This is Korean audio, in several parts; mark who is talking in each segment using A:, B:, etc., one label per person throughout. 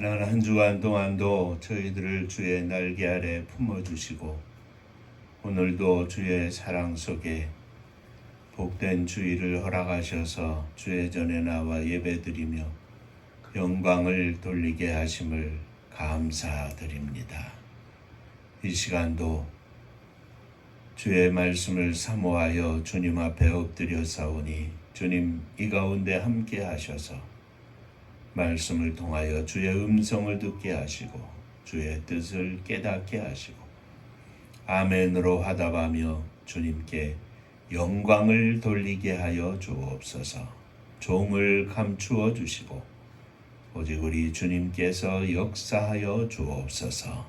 A: 지난 한 주간 동안도 저희들을 주의 날개 아래 품어주시고 오늘도 주의 사랑 속에 복된 주일을 허락하셔서 주의 전에 나와 예배드리며 영광을 돌리게 하심을 감사드립니다. 이 시간도 주의 말씀을 사모하여 주님 앞에 엎드려 싸우니 주님 이 가운데 함께 하셔서 말씀을 통하여 주의 음성을 듣게 하시고 주의 뜻을 깨닫게 하시고 아멘으로 화답하며 주님께 영광을 돌리게 하여 주옵소서. 종을 감추어 주시고 오직 우리 주님께서 역사하여 주옵소서.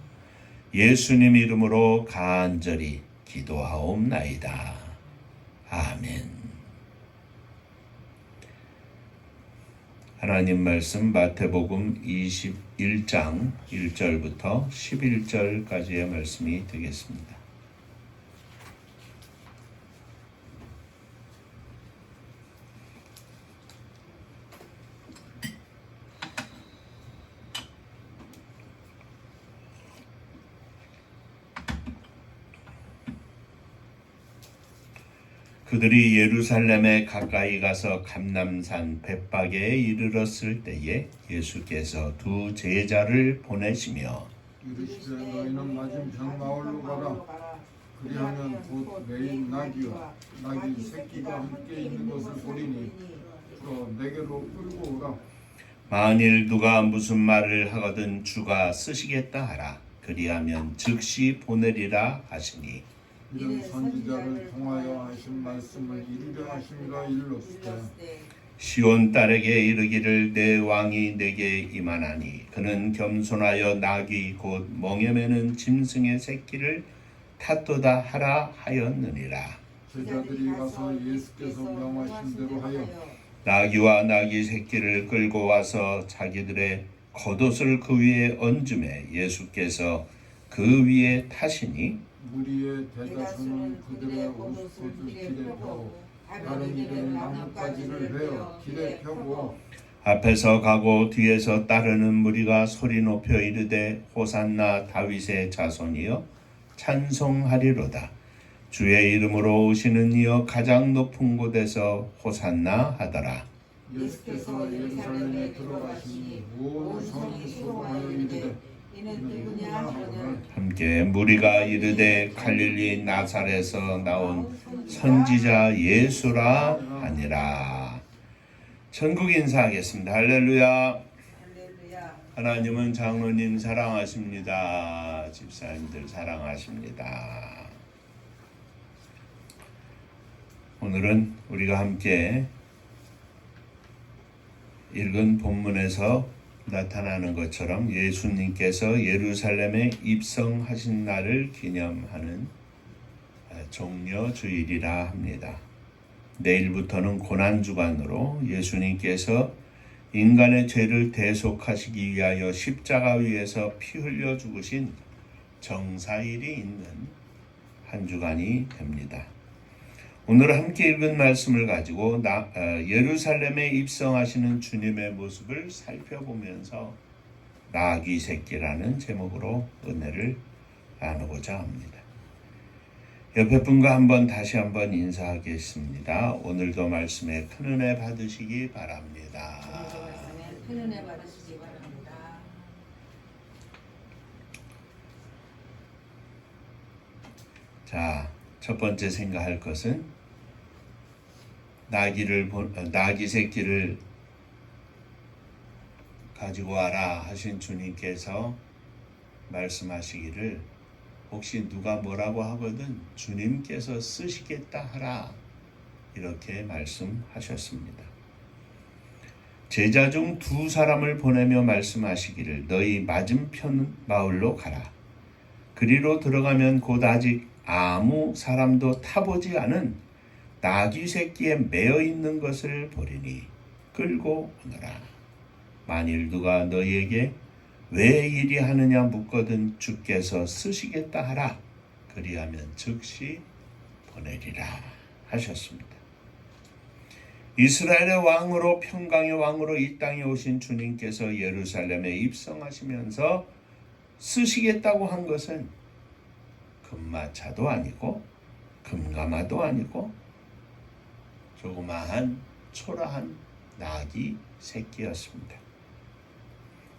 A: 예수님 이름으로 간절히 기도하옵나이다. 아멘. 하나님 말씀 마태복음 21장 1절부터 11절까지의 말씀이 되겠습니다. 그들이 예루살렘에 가까이 가서 감람산 벳박에 이르렀을 때에 예수께서 두 제자를 보내시며
B: 이르시되 너희는 맞은편 마을로 가라. 그리하면 곧 매인 나귀와 나귀 새끼가 함께 있는 것을 보리니 풀어 내게로 끌고 오라.
A: 만일 누가 무슨 말을 하거든 주가 쓰시겠다 하라. 그리하면 즉시 보내리라 하시니
B: 이는 선지자를 통하여 하신 말씀을 이루려 하심이라 일렀으되
A: 시온 딸에게 이르기를 내 왕이 내게 임하나니 그는 겸손하여 나귀 곧 멍에 매는 짐승의 새끼를 탓도다 하라 하였느니라.
B: 제자들이 가서 예수께서 명하신 대로 하여
A: 나귀와 나귀 새끼를 끌고 와서 자기들의 겉옷을 그 위에 얹음에 예수께서 그 위에 타시니
B: 무리의 대다수는 그들의 옷을 길에 펴고 다른 이들은 나뭇가지를 베어 길에 펴고
A: 앞에서 가고 뒤에서 따르는 무리가 소리 높여 이르되 호산나 다윗의 자손이여 찬송하리로다. 주의 이름으로 오시는 이여 가장 높은 곳에서 호산나 하더라.
B: 예수께서 예루살렘에 들어가시니 온 성이 소동하여 이르되 이는 누구냐 하거늘
A: 함께 무리가 이르되 갈릴리 나사렛에서 나온 선지자 예수라 하니라. 전국 인사하겠습니다. 할렐루야. 하나님은 장로님 사랑하십니다. 집사님들 사랑하십니다. 오늘은 우리가 함께 읽은 본문에서 나타나는 것처럼 예수님께서 예루살렘에 입성하신 날을 기념하는 종려주일이라 합니다. 내일부터는 고난주간으로 예수님께서 인간의 죄를 대속하시기 위하여 십자가 위에서 피 흘려 죽으신 정사일이 있는 한 주간이 됩니다. 오늘 함께 읽은 말씀을 가지고 예루살렘에 입성하시는 주님의 모습을 살펴보면서 나귀 새끼라는 제목으로 은혜를 나누고자 합니다. 옆에 분과 다시 한번 인사하겠습니다. 오늘도 말씀에 큰 은혜 받으시기 바랍니다.
C: 큰 은혜 받으시기 바랍니다.
A: 자, 첫 번째 생각할 것은 나귀 새끼를 가지고 와라 하신 주님께서 말씀하시기를 혹시 누가 뭐라고 하거든 주님께서 쓰시겠다 하라 이렇게 말씀하셨습니다. 제자 중 두 사람을 보내며 말씀하시기를 너희 맞은편 마을로 가라. 그리로 들어가면 곧 아직 아무 사람도 타보지 않은 나귀 새끼에 매어 있는 것을 보리니 끌고 오너라. 만일 누가 너희에게 왜 이리 하느냐 묻거든 주께서 쓰시겠다 하라. 그리하면 즉시 보내리라 하셨습니다. 이스라엘의 왕으로 평강의 왕으로 이 땅에 오신 주님께서 예루살렘에 입성하시면서 쓰시겠다고 한 것은 금마차도 아니고 금가마도 아니고 조그마한 초라한 나귀 새끼였습니다.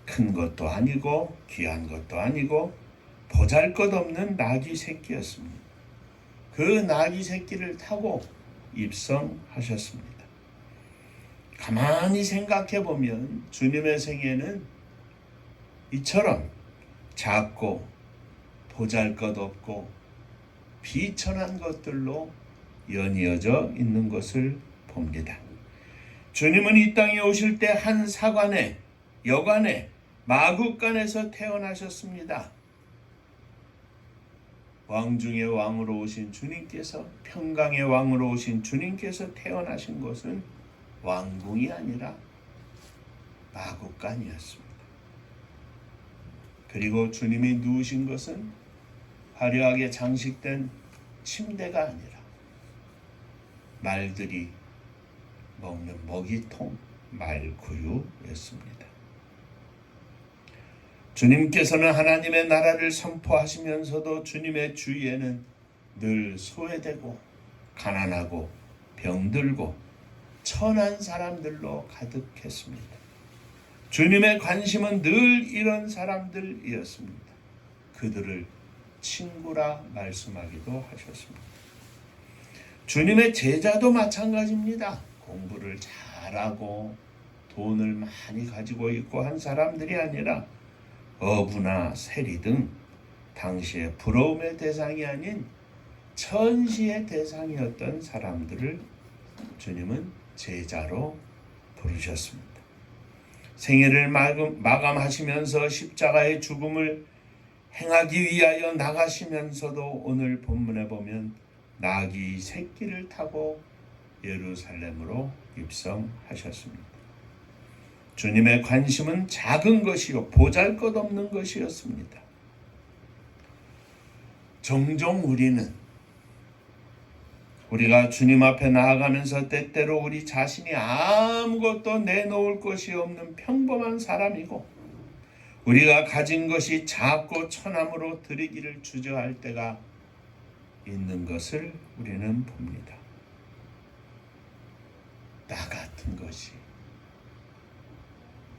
A: 큰 것도 아니고 귀한 것도 아니고 보잘것없는 나귀 새끼였습니다. 그 나귀 새끼를 타고 입성하셨습니다. 가만히 생각해 보면 주님의 생애는 이처럼 작고 보잘것없고 비천한 것들로 연이어져 있는 것을 봅니다. 주님은 이 땅에 오실 때 한 사관에 여관에 마국간에서 태어나셨습니다. 왕 중의 왕으로 오신 주님께서 평강의 왕으로 오신 주님께서 태어나신 곳은 왕궁이 아니라 마국간이었습니다. 그리고 주님이 누우신 것은 화려하게 장식된 침대가 아니라 말들이 먹는 먹이통 말구유였습니다. 주님께서는 하나님의 나라를 선포하시면서도 주님의 주위에는 늘 소외되고 가난하고 병들고 천한 사람들로 가득했습니다. 주님의 관심은 늘 이런 사람들이었습니다. 그들을 친구라 말씀하기도 하셨습니다. 주님의 제자도 마찬가지입니다. 공부를 잘하고 돈을 많이 가지고 있고 한 사람들이 아니라 어부나 세리 등 당시의 부러움의 대상이 아닌 천시의 대상이었던 사람들을 주님은 제자로 부르셨습니다. 생애를 마감하시면서 십자가의 죽음을 행하기 위하여 나가시면서도 오늘 본문에 보면 나귀 새끼를 타고 예루살렘으로 입성하셨습니다. 주님의 관심은 작은 것이요 보잘것없는 것이었습니다. 종종 우리가 주님 앞에 나아가면서 때때로 우리 자신이 아무것도 내놓을 것이 없는 평범한 사람이고 우리가 가진 것이 작고 천함으로 드리기를 주저할 때가 있는 것을 우리는 봅니다. 나 같은 것이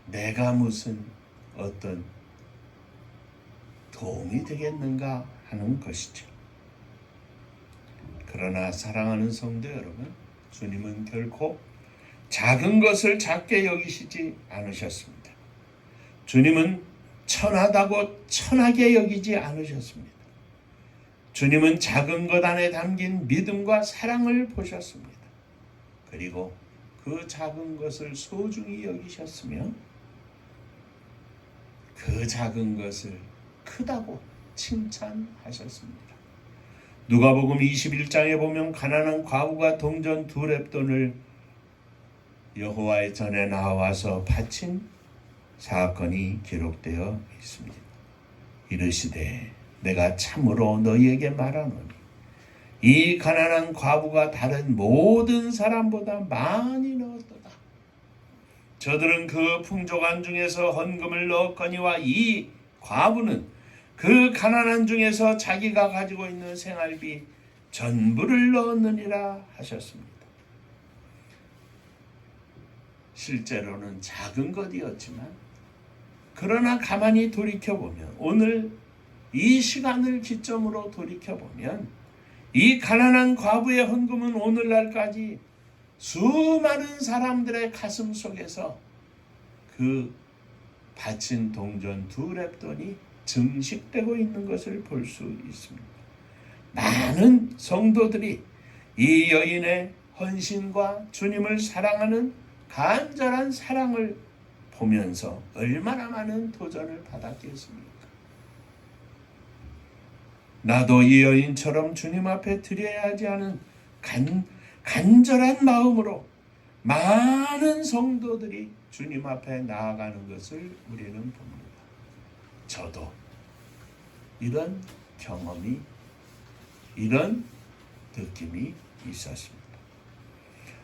A: 내가 무슨 어떤 도움이 되겠는가 하는 것이죠. 그러나 사랑하는 성도 여러분, 주님은 결코 작은 것을 작게 여기시지 않으셨습니다. 주님은 천하다고 천하게 여기지 않으셨습니다. 주님은 작은 것 안에 담긴 믿음과 사랑을 보셨습니다. 그리고 그 작은 것을 소중히 여기셨으며 그 작은 것을 크다고 칭찬하셨습니다. 누가복음 21장에 보면 가난한 과부가 동전 2렙돈을 여호와의 전에 나와서 바친 사건이 기록되어 있습니다. 이르시되 내가 참으로 너희에게 말하노니 이 가난한 과부가 다른 모든 사람보다 많이 넣었도다. 저들은 그 풍족한 중에서 헌금을 넣었거니와 이 과부는 그 가난한 중에서 자기가 가지고 있는 생활비 전부를 넣었느니라 하셨습니다. 실제로는 작은 것이었지만 그러나 가만히 돌이켜보면 오늘 이 시간을 기점으로 돌이켜보면 이 가난한 과부의 헌금은 오늘날까지 수많은 사람들의 가슴 속에서 그 바친 동전 2렙돈이 증식되고 있는 것을 볼 수 있습니다. 많은 성도들이 이 여인의 헌신과 주님을 사랑하는 간절한 사랑을 보면서 얼마나 많은 도전을 받았겠습니까? 나도 이 여인처럼 주님 앞에 드려야 하지 않은 간절한 마음으로 많은 성도들이 주님 앞에 나아가는 것을 우리는 봅니다. 저도 이런 경험이, 이런 느낌이 있었습니다.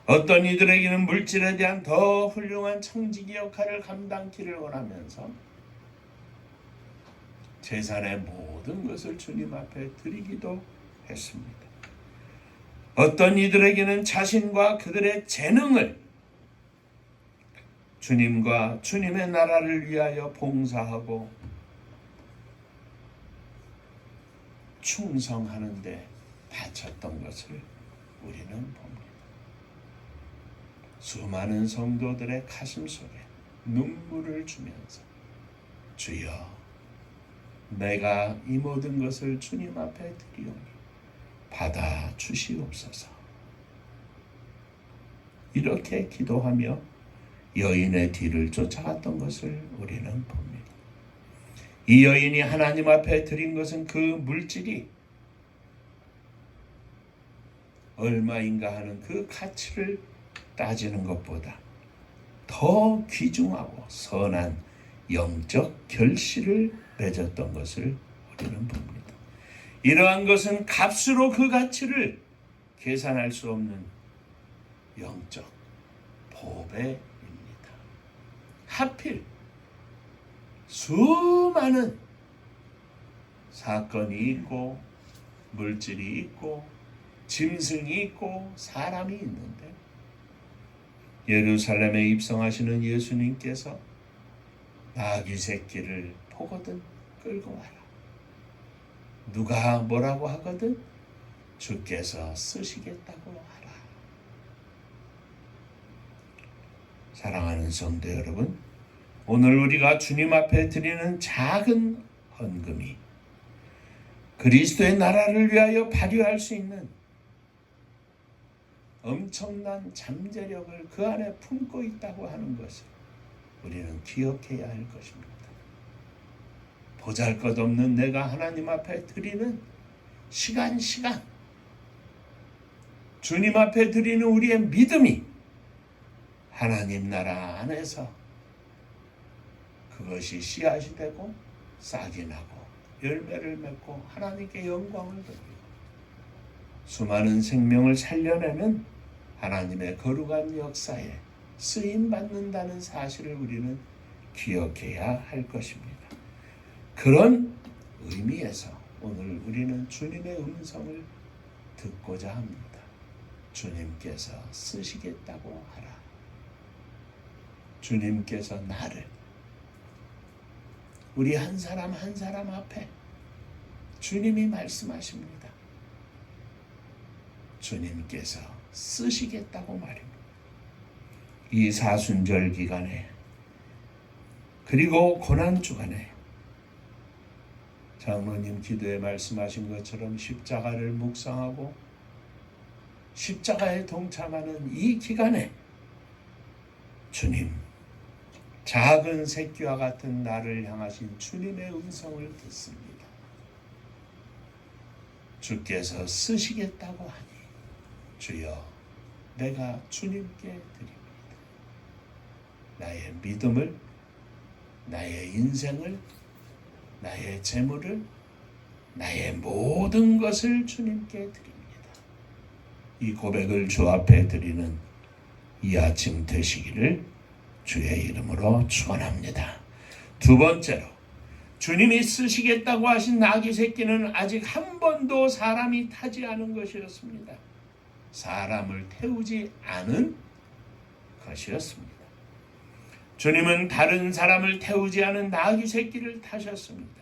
A: 어떤 이들에게는 물질에 대한 더 훌륭한 청지기 역할을 감당키를 원하면서 재산의 모든 것을 주님 앞에 드리기도 했습니다. 어떤 이들에게는 자신과 그들의 재능을 주님과 주님의 나라를 위하여 봉사하고 충성하는 데 바쳤던 것을 우리는 봅니다. 수많은 성도들의 가슴 속에 눈물을 주면서 주여, 내가 이 모든 것을 주님 앞에 드리오니 받아 주시옵소서. 이렇게 기도하며 여인의 뒤를 쫓아갔던 것을 우리는 봅니다. 이 여인이 하나님 앞에 드린 것은 그 물질이 얼마인가 하는 그 가치를 따지는 것보다 더 귀중하고 선한 영적 결실을 맺었던 것을 우리는 봅니다. 이러한 것은 값으로 그 가치를 계산할 수 없는 영적 보배입니다. 하필 수많은 사건이 있고 물질이 있고 짐승이 있고 사람이 있는데 예루살렘에 입성하시는 예수님께서 나귀 새끼를 보거든 끌고 와라. 누가 뭐라고 하거든 주께서 쓰시겠다고 하라. 사랑하는 성도 여러분, 오늘 우리가 주님 앞에 드리는 작은 헌금이 그리스도의 나라를 위하여 발휘할 수 있는 엄청난 잠재력을 그 안에 품고 있다고 하는 것을 우리는 기억해야 할 것입니다. 보잘것없는 내가 하나님 앞에 드리는 시간 주님 앞에 드리는 우리의 믿음이 하나님 나라 안에서 그것이 씨앗이 되고 싹이 나고 열매를 맺고 하나님께 영광을 돌리고 수많은 생명을 살려내는 하나님의 거룩한 역사에 쓰임받는다는 사실을 우리는 기억해야 할 것입니다. 그런 의미에서 오늘 우리는 주님의 음성을 듣고자 합니다. 주님께서 쓰시겠다고 하라. 주님께서 나를 우리 한 사람 한 사람 앞에 주님이 말씀하십니다. 주님께서 쓰시겠다고 말입니다. 이 사순절 기간에 그리고 고난 주간에 장로님 기도에 말씀하신 것처럼 십자가를 묵상하고 십자가에 동참하는 이 기간에 주님, 작은 새끼와 같은 나를 향하신 주님의 음성을 듣습니다. 주께서 쓰시겠다고 하니 주여, 내가 주님께 드립니다. 나의 믿음을, 나의 인생을, 나의 재물을, 나의 모든 것을 주님께 드립니다. 이 고백을 주 앞에 드리는 이 아침 되시기를 주의 이름으로 축원합니다. 두 번째로, 주님이 쓰시겠다고 하신 나귀 새끼는 아직 한 번도 사람이 타지 않은 것이었습니다. 사람을 태우지 않은 것이었습니다. 주님은 다른 사람을 태우지 않은 나귀 새끼를 타셨습니다.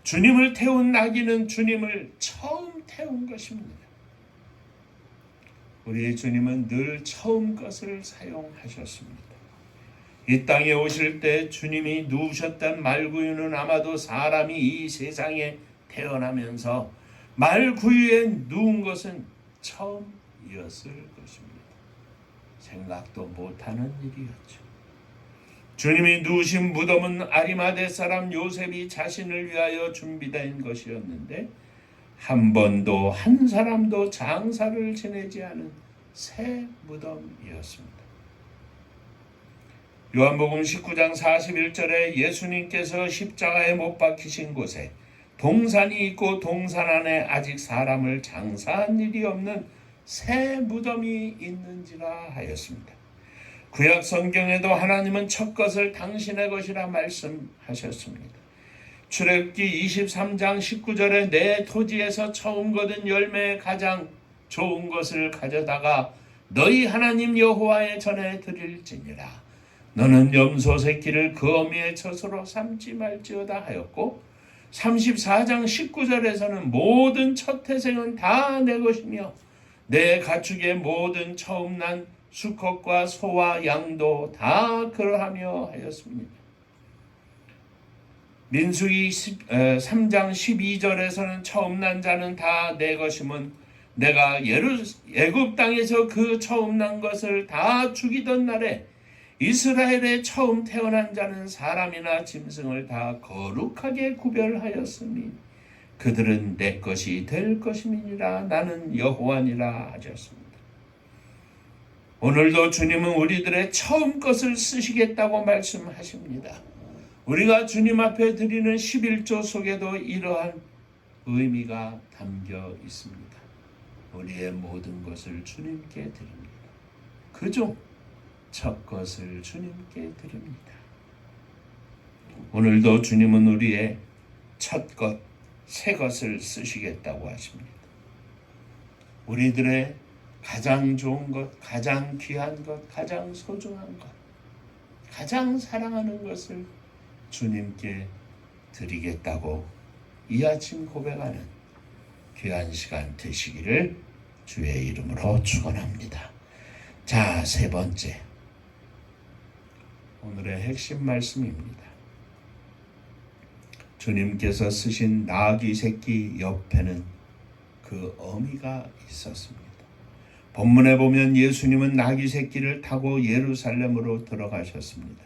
A: 주님을 태운 나귀는 주님을 처음 태운 것입니다. 우리 주님은 늘 처음 것을 사용하셨습니다. 이 땅에 오실 때 주님이 누우셨던 말구유는 아마도 사람이 이 세상에 태어나면서 말구유에 누운 것은 처음이었을 것입니다. 생각도 못하는 일이었죠. 주님이 누우신 무덤은 아리마대 사람 요셉이 자신을 위하여 준비된 것이었는데 한 번도 한 사람도 장사를 지내지 않은 새 무덤이었습니다. 요한복음 19장 41절에 예수님께서 십자가에 못 박히신 곳에 동산이 있고 동산 안에 아직 사람을 장사한 일이 없는 새 무덤이 있는지라 하였습니다. 구약 성경에도 하나님은 첫 것을 당신의 것이라 말씀하셨습니다. 출애굽기 23장 19절에 내 토지에서 처음 거둔 열매의 가장 좋은 것을 가져다가 너희 하나님 여호와의 전에 드릴지니라. 너는 염소 새끼를 그 어미의 젖으로 삼지 말지어다 하였고, 34장 19절에서는 모든 첫 태생은 다 내 것이며 내 가축의 모든 처음 난 수컷과 소와 양도 다 그러하며 하였습니다. 민수기 3장 12절에서는 처음 난 자는 다 내 것임은 내가 애굽 땅에서 그 처음 난 것을 다 죽이던 날에 이스라엘의 처음 태어난 자는 사람이나 짐승을 다 거룩하게 구별하였으니 그들은 내 것이 될 것임이니라. 나는 여호와니라 하셨습니다. 오늘도 주님은 우리들의 처음 것을 쓰시겠다고 말씀하십니다. 우리가 주님 앞에 드리는 11조 속에도 이러한 의미가 담겨 있습니다. 우리의 모든 것을 주님께 드립니다. 그중 첫 것을 주님께 드립니다. 오늘도 주님은 우리의 첫 것, 새 것을 쓰시겠다고 하십니다. 우리들의 가장 좋은 것, 가장 귀한 것, 가장 소중한 것, 가장 사랑하는 것을 주님께 드리겠다고 이 아침 고백하는 귀한 시간 되시기를 주의 이름으로 축원합니다. 자, 세 번째, 오늘의 핵심 말씀입니다. 주님께서 쓰신 나귀 새끼 옆에는 그 어미가 있었습니다. 본문에 보면 예수님은 나귀 새끼를 타고 예루살렘으로 들어가셨습니다.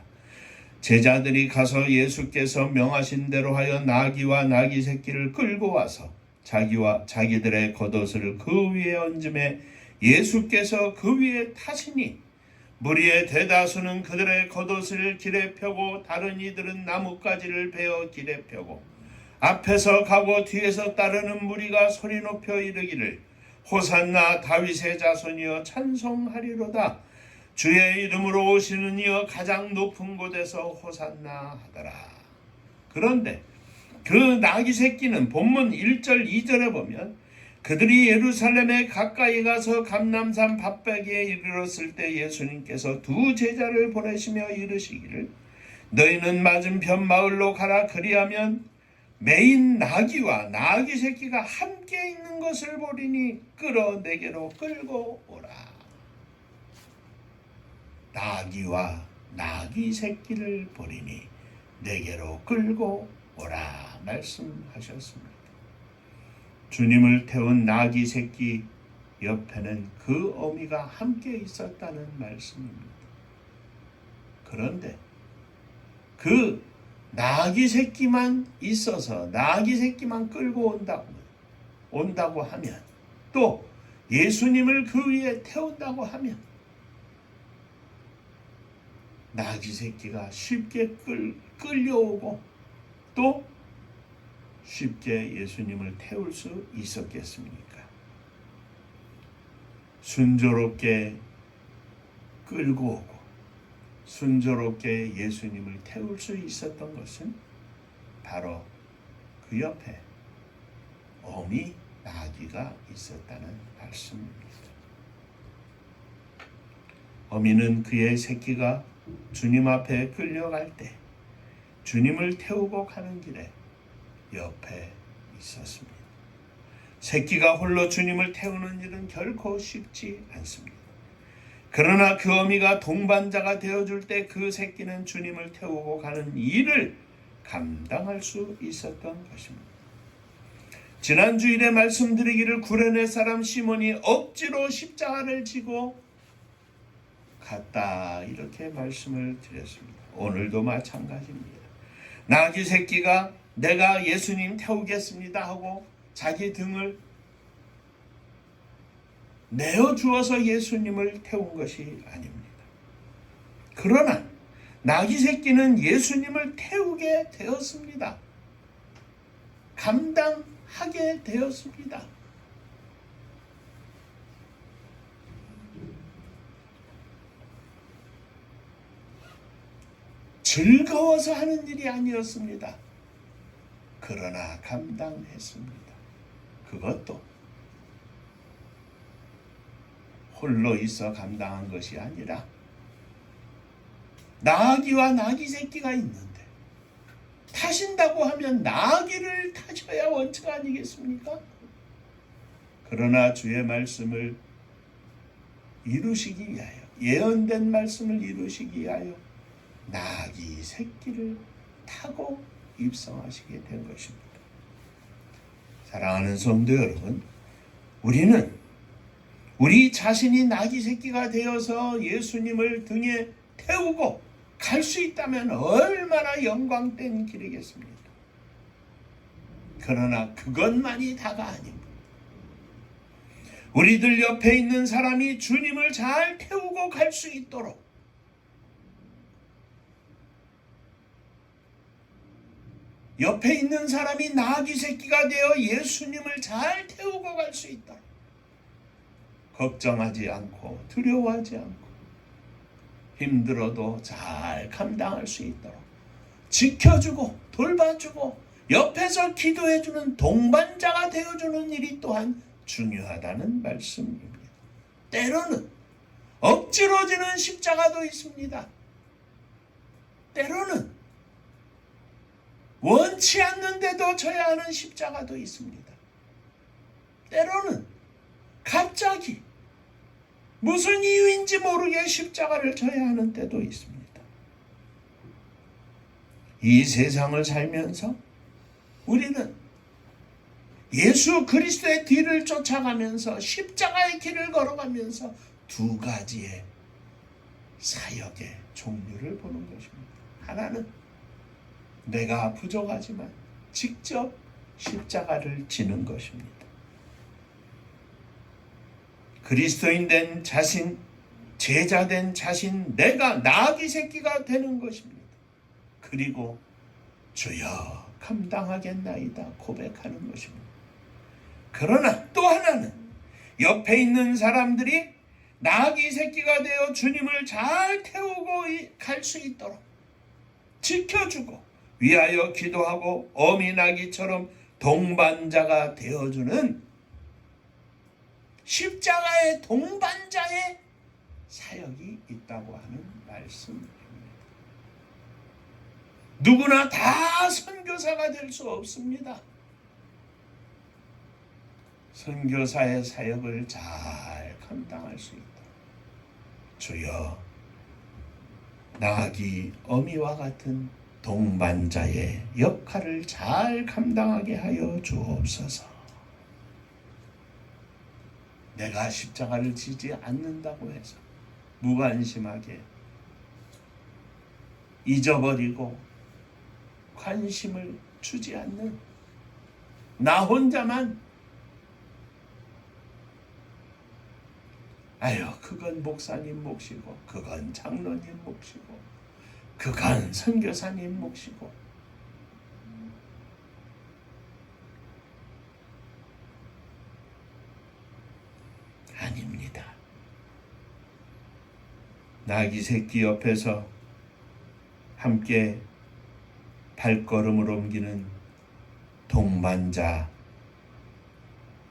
A: 제자들이 가서 예수께서 명하신 대로 하여 나귀와 나귀 새끼를 끌고 와서 자기들의 겉옷을 그 위에 얹음에 예수께서 그 위에 타시니 무리의 대다수는 그들의 겉옷을 길에 펴고 다른 이들은 나뭇가지를 베어 길에 펴고 앞에서 가고 뒤에서 따르는 무리가 소리 높여 이르기를 호산나 다윗의 자손이여 찬송하리로다. 주의 이름으로 오시는 이여 가장 높은 곳에서 호산나 하더라. 그런데 그 나귀 새끼는 본문 1절 2절에 보면 그들이 예루살렘에 가까이 가서 감람산 밭배기에 이르렀을 때 예수님께서 두 제자를 보내시며 이르시기를 너희는 맞은편 마을로 가라. 그리하면 매인 나귀와 나귀 새끼가 함께 있는 것을 보리니 끌어 내게로 끌고 오라. 나귀와 나귀 새끼를 보리니 내게로 끌고 오라 말씀하셨습니다. 주님을 태운 나귀 새끼 옆에는 그 어미가 함께 있었다는 말씀입니다. 그런데 그 나귀 새끼만 있어서 나귀 새끼만 끌고 온다고 하면, 또 예수님을 그 위에 태운다고 하면 나귀 새끼가 쉽게 끌려오고 또 쉽게 예수님을 태울 수 있었겠습니까? 순조롭게 끌고 오고 순조롭게 예수님을 태울 수 있었던 것은 바로 그 옆에 어미 나귀가 있었다는 말씀입니다. 어미는 그의 새끼가 주님 앞에 끌려갈 때 주님을 태우고 가는 길에 옆에 있었습니다. 새끼가 홀로 주님을 태우는 일은 결코 쉽지 않습니다. 그러나 그 어미가 동반자가 되어줄 때 그 새끼는 주님을 태우고 가는 일을 감당할 수 있었던 것입니다. 지난 주일에 말씀드리기를 구레네 사람 시몬이 억지로 십자가를 지고 갔다 이렇게 말씀을 드렸습니다. 오늘도 마찬가지입니다. 나귀 새끼가 내가 예수님 태우겠습니다 하고 자기 등을 내어주어서 예수님을 태운 것이 아닙니다. 그러나 나귀 새끼는 예수님을 태우게 되었습니다. 감당하게 되었습니다. 즐거워서 하는 일이 아니었습니다. 그러나 감당했습니다. 그것도 홀로 있어 감당한 것이 아니라 나귀와 나귀 새끼가 있는데 타신다고 하면 나귀를 타셔야 원칙 아니겠습니까? 그러나 주의 말씀을 이루시기 위하여, 예언된 말씀을 이루시기 위하여 나귀 새끼를 타고 입성하시게 된 것입니다. 사랑하는 성도 여러분, 우리는 우리 자신이 나귀 새끼가 되어서 예수님을 등에 태우고 갈 수 있다면 얼마나 영광된 길이겠습니까? 그러나 그것만이 다가 아닙니다. 우리들 옆에 있는 사람이 주님을 잘 태우고 갈 수 있도록 옆에 있는 사람이 나귀 새끼가 되어 예수님을 잘 태우고 갈 수 있도록 걱정하지 않고 두려워하지 않고 힘들어도 잘 감당할 수 있도록 지켜주고 돌봐주고 옆에서 기도해주는 동반자가 되어주는 일이 또한 중요하다는 말씀입니다. 때로는 억지로 지는 십자가도 있습니다. 때로는 원치 않는데도 져야 하는 십자가도 있습니다. 때로는 갑자기 무슨 이유인지 모르게 십자가를 져야 하는 때도 있습니다. 이 세상을 살면서 우리는 예수 그리스도의 뒤를 쫓아가면서 십자가의 길을 걸어가면서 두 가지의 사역의 종류를 보는 것입니다. 하나는 내가 부족하지만 직접 십자가를 지는 것입니다. 그리스도인 된 자신, 제자 된 자신, 내가 나귀 새끼가 되는 것입니다. 그리고 주여 감당하겠나이다 고백하는 것입니다. 그러나 또 하나는 옆에 있는 사람들이 나귀 새끼가 되어 주님을 잘 태우고 갈 수 있도록 지켜주고 위하여 기도하고 어미 나귀처럼 동반자가 되어주는 십자가의 동반자의 사역이 있다고 하는 말씀입니다. 누구나 다 선교사가 될 수 없습니다. 선교사의 사역을 잘 감당할 수 있다. 주여 나귀 어미와 같은 동반자의 역할을 잘 감당하게 하여 주옵소서. 내가 십자가를 지지 않는다고 해서 무관심하게 잊어버리고 관심을 주지 않는 나 혼자만 그건 목사님 몫이고 그건 장로님 몫이고 그건 선교사님 몫이고 아닙니다. 나귀 새끼 옆에서 함께 발걸음을 옮기는 동반자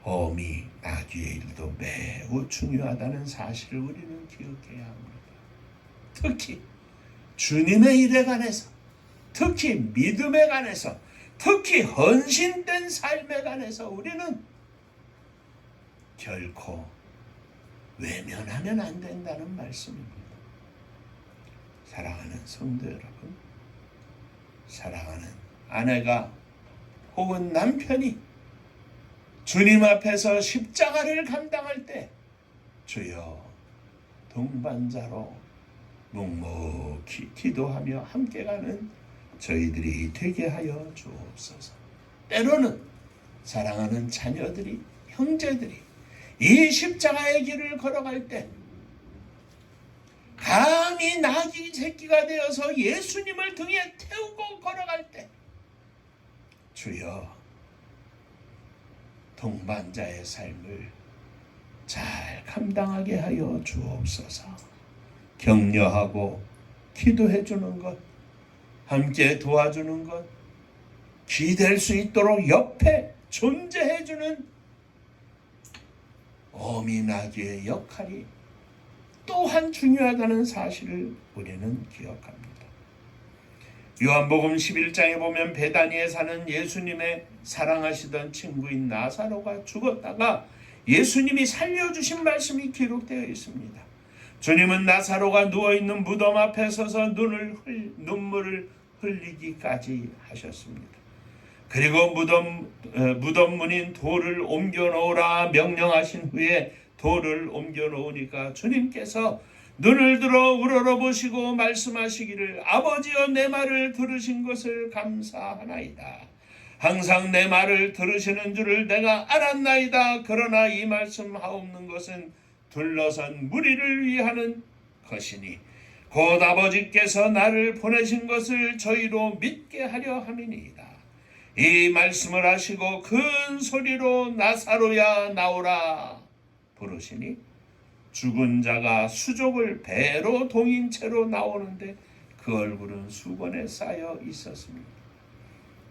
A: 어미 나귀의 일도 매우 중요하다는 사실을 우리는 기억해야 합니다. 특히 주님의 일에 관해서, 특히 믿음에 관해서, 특히 헌신된 삶에 관해서 우리는 결코 외면하면 안 된다는 말씀입니다. 사랑하는 성도 여러분, 사랑하는 아내가 혹은 남편이 주님 앞에서 십자가를 감당할 때 주여 동반자로 묵묵히 기도하며 함께 가는 저희들이 되게 하여 주옵소서. 때로는 사랑하는 자녀들이, 형제들이 이 십자가의 길을 걸어갈 때 감히 나귀 새끼가 되어서 예수님을 등에 태우고 걸어갈 때 주여 동반자의 삶을 잘 감당하게 하여 주옵소서. 격려하고 기도해 주는 것, 함께 도와주는 것, 기댈 수 있도록 옆에 존재해주는 어미 나귀의 역할이 또한 중요하다는 사실을 우리는 기억합니다. 요한복음 11장에 보면 베다니에 사는 예수님의 사랑하시던 친구인 나사로가 죽었다가 예수님이 살려주신 말씀이 기록되어 있습니다. 주님은 나사로가 누워있는 무덤 앞에 서서 눈물을 흘리기까지 하셨습니다. 그리고 무덤 문인 돌을 옮겨 놓으라 명령하신 후에 돌을 옮겨 놓으니까 주님께서 눈을 들어 우러러보시고 말씀하시기를 아버지여 내 말을 들으신 것을 감사하나이다. 항상 내 말을 들으시는 줄을 내가 알았나이다. 그러나 이 말씀하옵는 것은 둘러선 무리를 위하는 것이니 곧 아버지께서 나를 보내신 것을 저희로 믿게 하려 함이니이다. 이 말씀을 하시고 큰 소리로 나사로야 나오라 부르시니 죽은 자가 수족을 배로 동인 채로 나오는데 그 얼굴은 수건에 쌓여 있었습니다.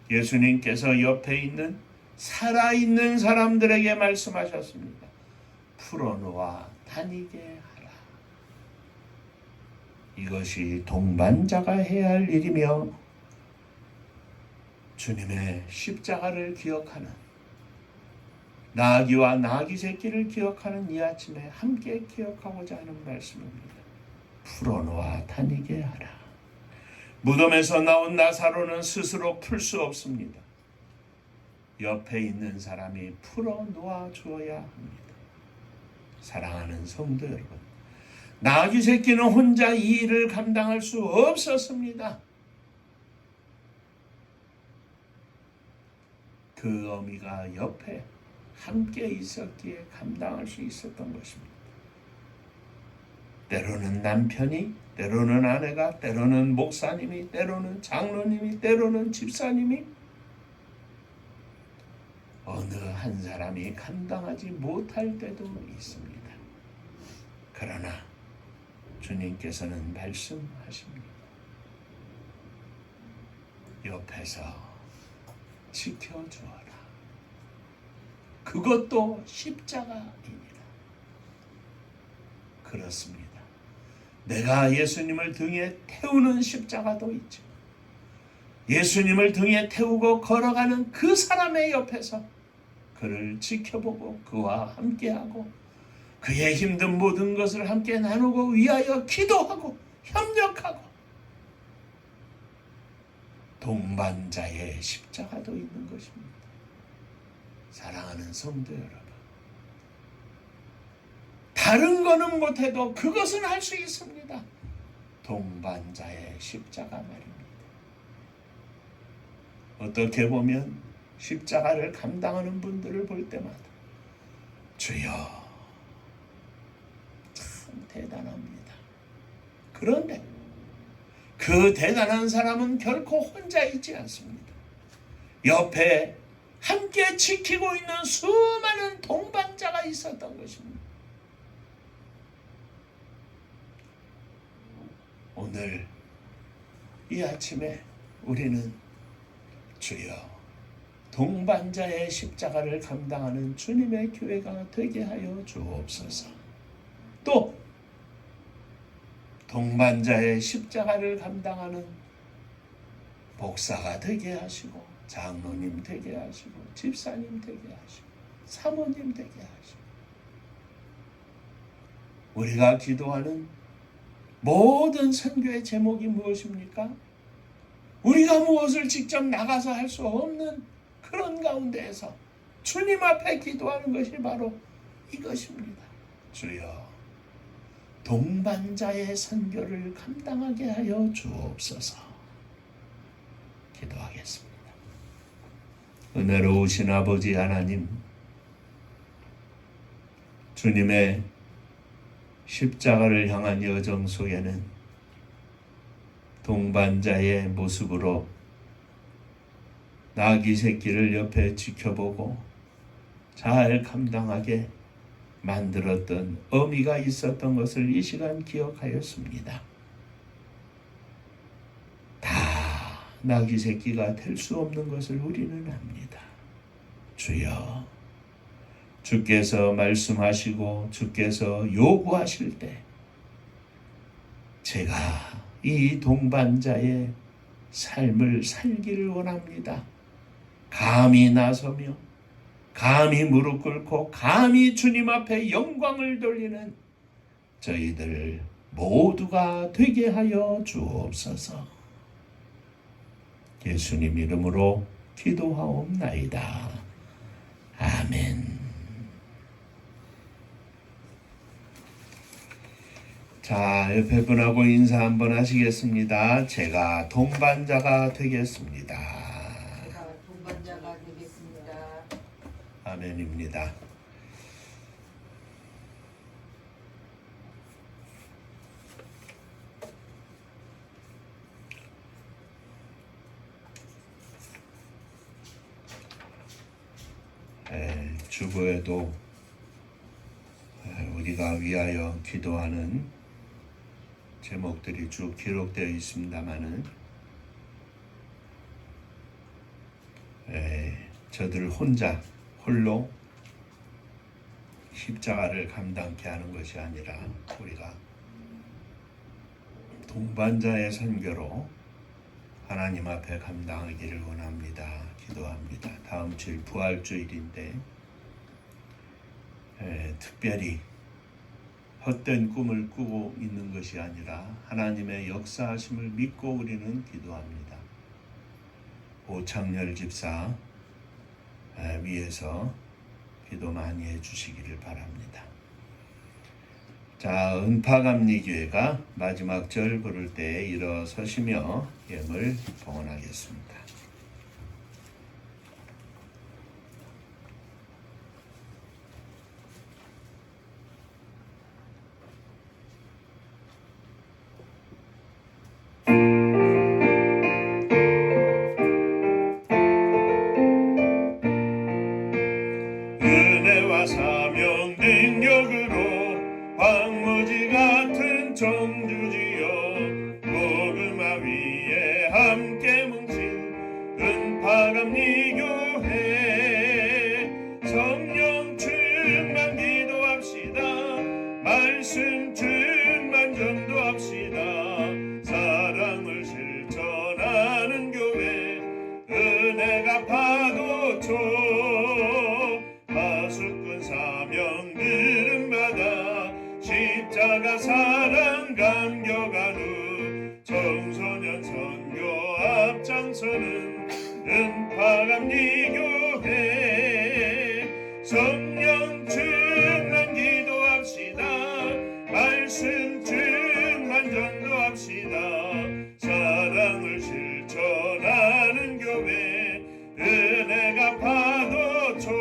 A: 예수님께서 옆에 있는 살아있는 사람들에게 말씀하셨습니다. 풀어놓아 다니게 하라. 이것이 동반자가 해야 할 일이며 주님의 십자가를 기억하는 나귀와 나귀 새끼를 기억하는 이 아침에 함께 기억하고자 하는 말씀입니다. 풀어놓아 다니게 하라. 무덤에서 나온 나사로는 스스로 풀 수 없습니다. 옆에 있는 사람이 풀어놓아 주어야 합니다. 사랑하는 성도 여러분, 나귀 새끼는 혼자 이 일을 감당할 수 없었습니다. 그 어미가 옆에 함께 있었기에 감당할 수 있었던 것입니다. 때로는 남편이, 때로는 아내가, 때로는 목사님이, 때로는 장로님이, 때로는 집사님이 어느 한 사람이 감당하지 못할 때도 있습니다. 그러나 주님께서는 말씀하십니다. 옆에서 지켜주어라. 그것도 십자가입니다. 그렇습니다. 내가 예수님을 등에 태우는 십자가도 있죠. 예수님을 등에 태우고 걸어가는 그 사람의 옆에서 그를 지켜보고 그와 함께하고 그의 힘든 모든 것을 함께 나누고 위하여 기도하고 협력하고 동반자의 십자가도 있는 것입니다. 사랑하는 성도 여러분, 다른 거는 못해도 그것은 할 수 있습니다. 동반자의 십자가 말입니다. 어떻게 보면 십자가를 감당하는 분들을 볼 때마다 주여 참 대단합니다. 그런데 그 대단한 사람은 결코 혼자 있지 않습니다. 옆에 함께 지키고 있는 수많은 동반자가 있었던 것입니다. 오늘 이 아침에 우리는 주여 동반자의 십자가를 감당하는 주님의 교회가 되게 하여 주옵소서. 또 동반자의 십자가를 감당하는 목사가 되게 하시고 장로님 되게 하시고 집사님 되게 하시고 사모님 되게 하시고 우리가 기도하는 모든 선교의 제목이 무엇입니까? 우리가 무엇을 직접 나가서 할 수 없는 그런 가운데에서 주님 앞에 기도하는 것이 바로 이것입니다. 주여 동반자의 선교를 감당하게 하여 주옵소서. 기도하겠습니다. 은혜로우신 아버지 하나님, 주님의 십자가를 향한 여정 속에는 동반자의 모습으로 나귀 새끼를 옆에 지켜보고 잘 감당하게 만들었던 어미가 있었던 것을 이 시간 기억하였습니다. 다 나귀 새끼가 될 수 없는 것을 우리는 압니다. 주여, 주께서 말씀하시고 주께서 요구하실 때 제가 이 동반자의 삶을 살기를 원합니다. 감히 나서며 감히 무릎 꿇고 감히 주님 앞에 영광을 돌리는 저희들 모두가 되게 하여 주옵소서. 예수님 이름으로 기도하옵나이다. 아멘. 자, 옆에 분하고 인사 한번 하시겠습니다. 제가 동반자가 되겠습니다.
C: 제가 동반자가 되겠습니다.
A: 아멘입니다. 주보에도 우리가 위하여 기도하는 제목들이 쭉 기록되어 있습니다마는 저들 홀로 십자가를 감당케 하는 것이 아니라 우리가 동반자의 선교로 하나님 앞에 감당하기를 원합니다. 기도합니다. 다음 주일 부활주일인데 특별히 헛된 꿈을 꾸고 있는 것이 아니라 하나님의 역사하심을 믿고 우리는 기도합니다. 오창열 집사 위해서 기도 많이 해주시기를 바랍니다. 자, 은파감리교회가 마지막 절 부를 때 일어서시며 예물 봉헌하겠습니다. 은혜와 사명 능력으로 황무지 같은 청주지여 복음화 위에 함께 뭉친 은파감리교회 성령 충만 기도합시다. 말씀 충만 전도합시다. 사랑을 실천하는 교회 은혜가 파도쳐 파수꾼 사명 들음받아 십자가 사랑 감격한 후 청소년 선교 앞장서는 은파감리교회 성령 충만 기도합시다. 말씀 충만 전도합시다. 사랑을 실천하는 교회 은혜가 파도쳐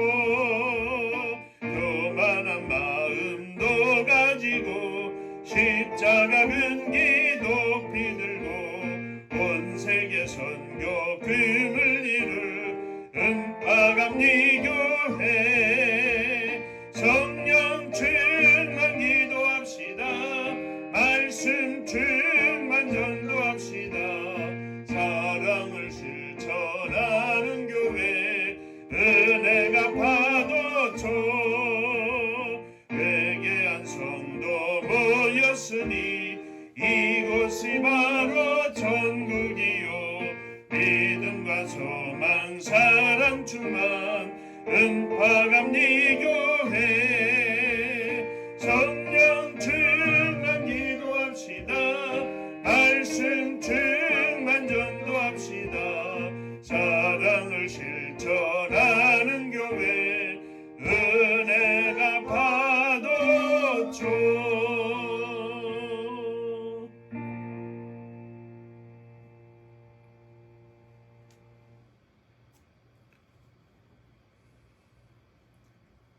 A: 교만한 마음도 가지고 십자가 근기 높이 들고 온 세계 선교 금을 이룰 은파감리교회 성령 충만 기도합시다. 말씀 충만 전도합시다. 사랑을 실천하는 교회 은혜가 파도쳐 회개한 성도 모였으니 이곳이 바로 천국이요 믿음과 소망 사랑 충만 은파감리교회 성령 충만 기도합시다. 말씀 충만 전도합시다. 사랑을 실천하는 교회 은혜가 파도쳐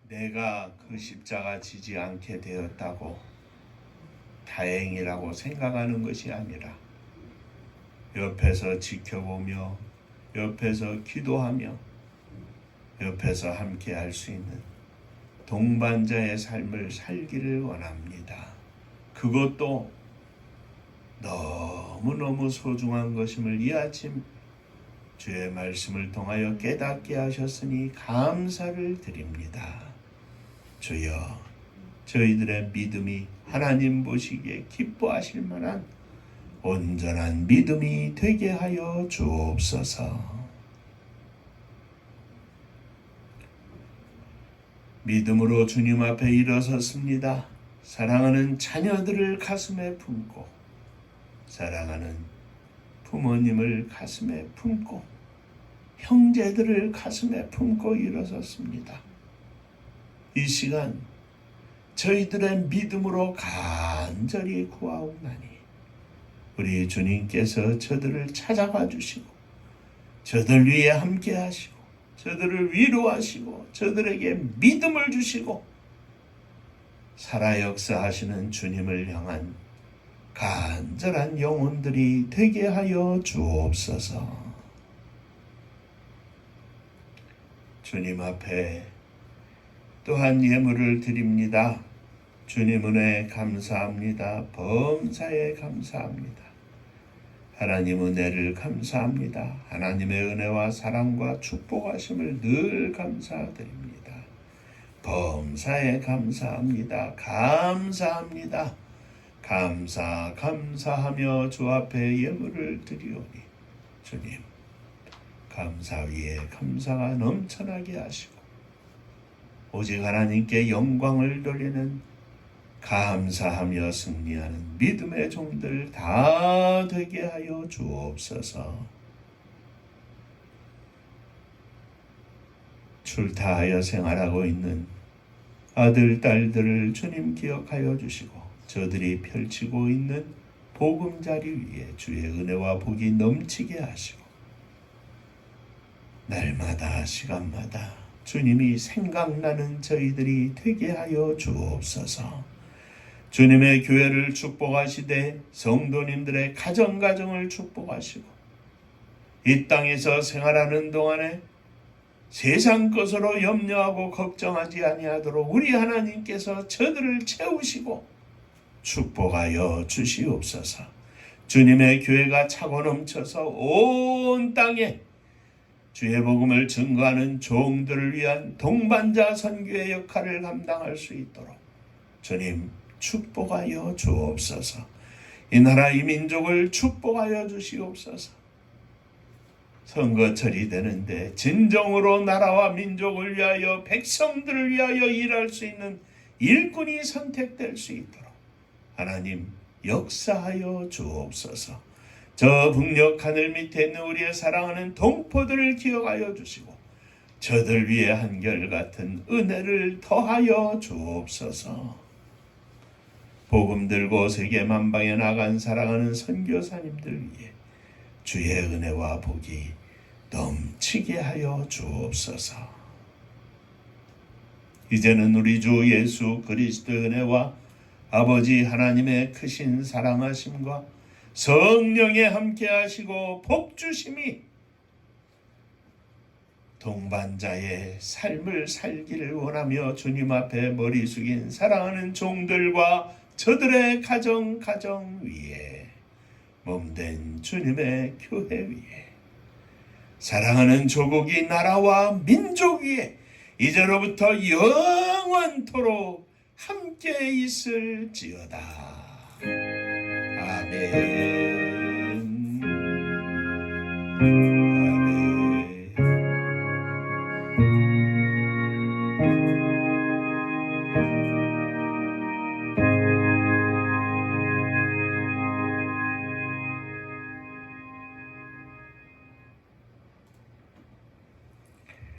A: 내가 그 십자가 지지 않게 되었다고 다행이라고 생각하는 것이 아니라 옆에서 지켜보며 옆에서 기도하며 옆에서 함께 할 수 있는 동반자의 삶을 살기를 원합니다. 그것도 너무너무 소중한 것임을 이 아침 주의 말씀을 통하여 깨닫게 하셨으니 감사를 드립니다. 주여, 저희들의 믿음이 하나님 보시기에 기뻐하실 만한 온전한 믿음이 되게 하여 주옵소서. 믿음으로 주님 앞에 일어섰습니다. 사랑하는 자녀들을 가슴에 품고, 사랑하는 부모님을 가슴에 품고, 형제들을 가슴에 품고 일어섰습니다. 이 시간 저희들의 믿음으로 간절히 구하옵나니 우리 주님께서 저들을 찾아가 주시고, 저들 위에 함께 하시고, 저들을 위로하시고, 저들에게 믿음을 주시고, 살아 역사하시는 주님을 향한 간절한 영혼들이 되게 하여 주옵소서. 주님 앞에 또한 예물을 드립니다. 주님 은혜 감사합니다. 범사에 감사합니다. 하나님 은혜를 감사합니다. 하나님의 은혜와 사랑과 축복하심을 늘 감사드립니다. 범사에 감사합니다. 감사합니다. 감사하며 주 앞에 예물을 드리오니 주님, 감사 위에 감사가 넘쳐나게 하시고 오직 하나님께 영광을 돌리는 감사하며 승리하는 믿음의 종들 다 되게 하여 주옵소서. 출타하여 생활하고 있는 아들, 딸들을 주님 기억하여 주시고 저들이 펼치고 있는 보금자리 위에 주의 은혜와 복이 넘치게 하시고 날마다 시간마다 주님이 생각나는 저희들이 되게 하여 주옵소서. 주님의 교회를 축복하시되 성도님들의 가정을 축복하시고 이 땅에서 생활하는 동안에 세상 것으로 염려하고 걱정하지 아니하도록 우리 하나님께서 저들을 채우시고 축복하여 주시옵소서. 주님의 교회가 차고 넘쳐서 온 땅에 주의 복음을 증거하는 종들을 위한 동반자 선교의 역할을 감당할 수 있도록 주님 축복하여 주옵소서. 이 나라 이 민족을 축복하여 주시옵소서. 선거철이 되는데 진정으로 나라와 민족을 위하여 백성들을 위하여 일할 수 있는 일꾼이 선택될 수 있도록 하나님 역사하여 주옵소서. 저 북녘 하늘 밑에 있는 우리의 사랑하는 동포들을 기억하여 주시고 저들 위해 한결같은 은혜를 더하여 주옵소서. 복음 들고 세계 만방에 나간 사랑하는 선교사님들 위해 주의 은혜와 복이 넘치게 하여 주옵소서. 이제는 우리 주 예수 그리스도의 은혜와 아버지 하나님의 크신 사랑하심과 성령의 함께 하시고 복주심이 동반자의 삶을 살기를 원하며 주님 앞에 머리 숙인 사랑하는 종들과 저들의 가정 위에 몸된 주님의 교회 위에 사랑하는 조국이 나라와 민족 위에 이제로부터 영원토록 함께 있을지어다. 아멘.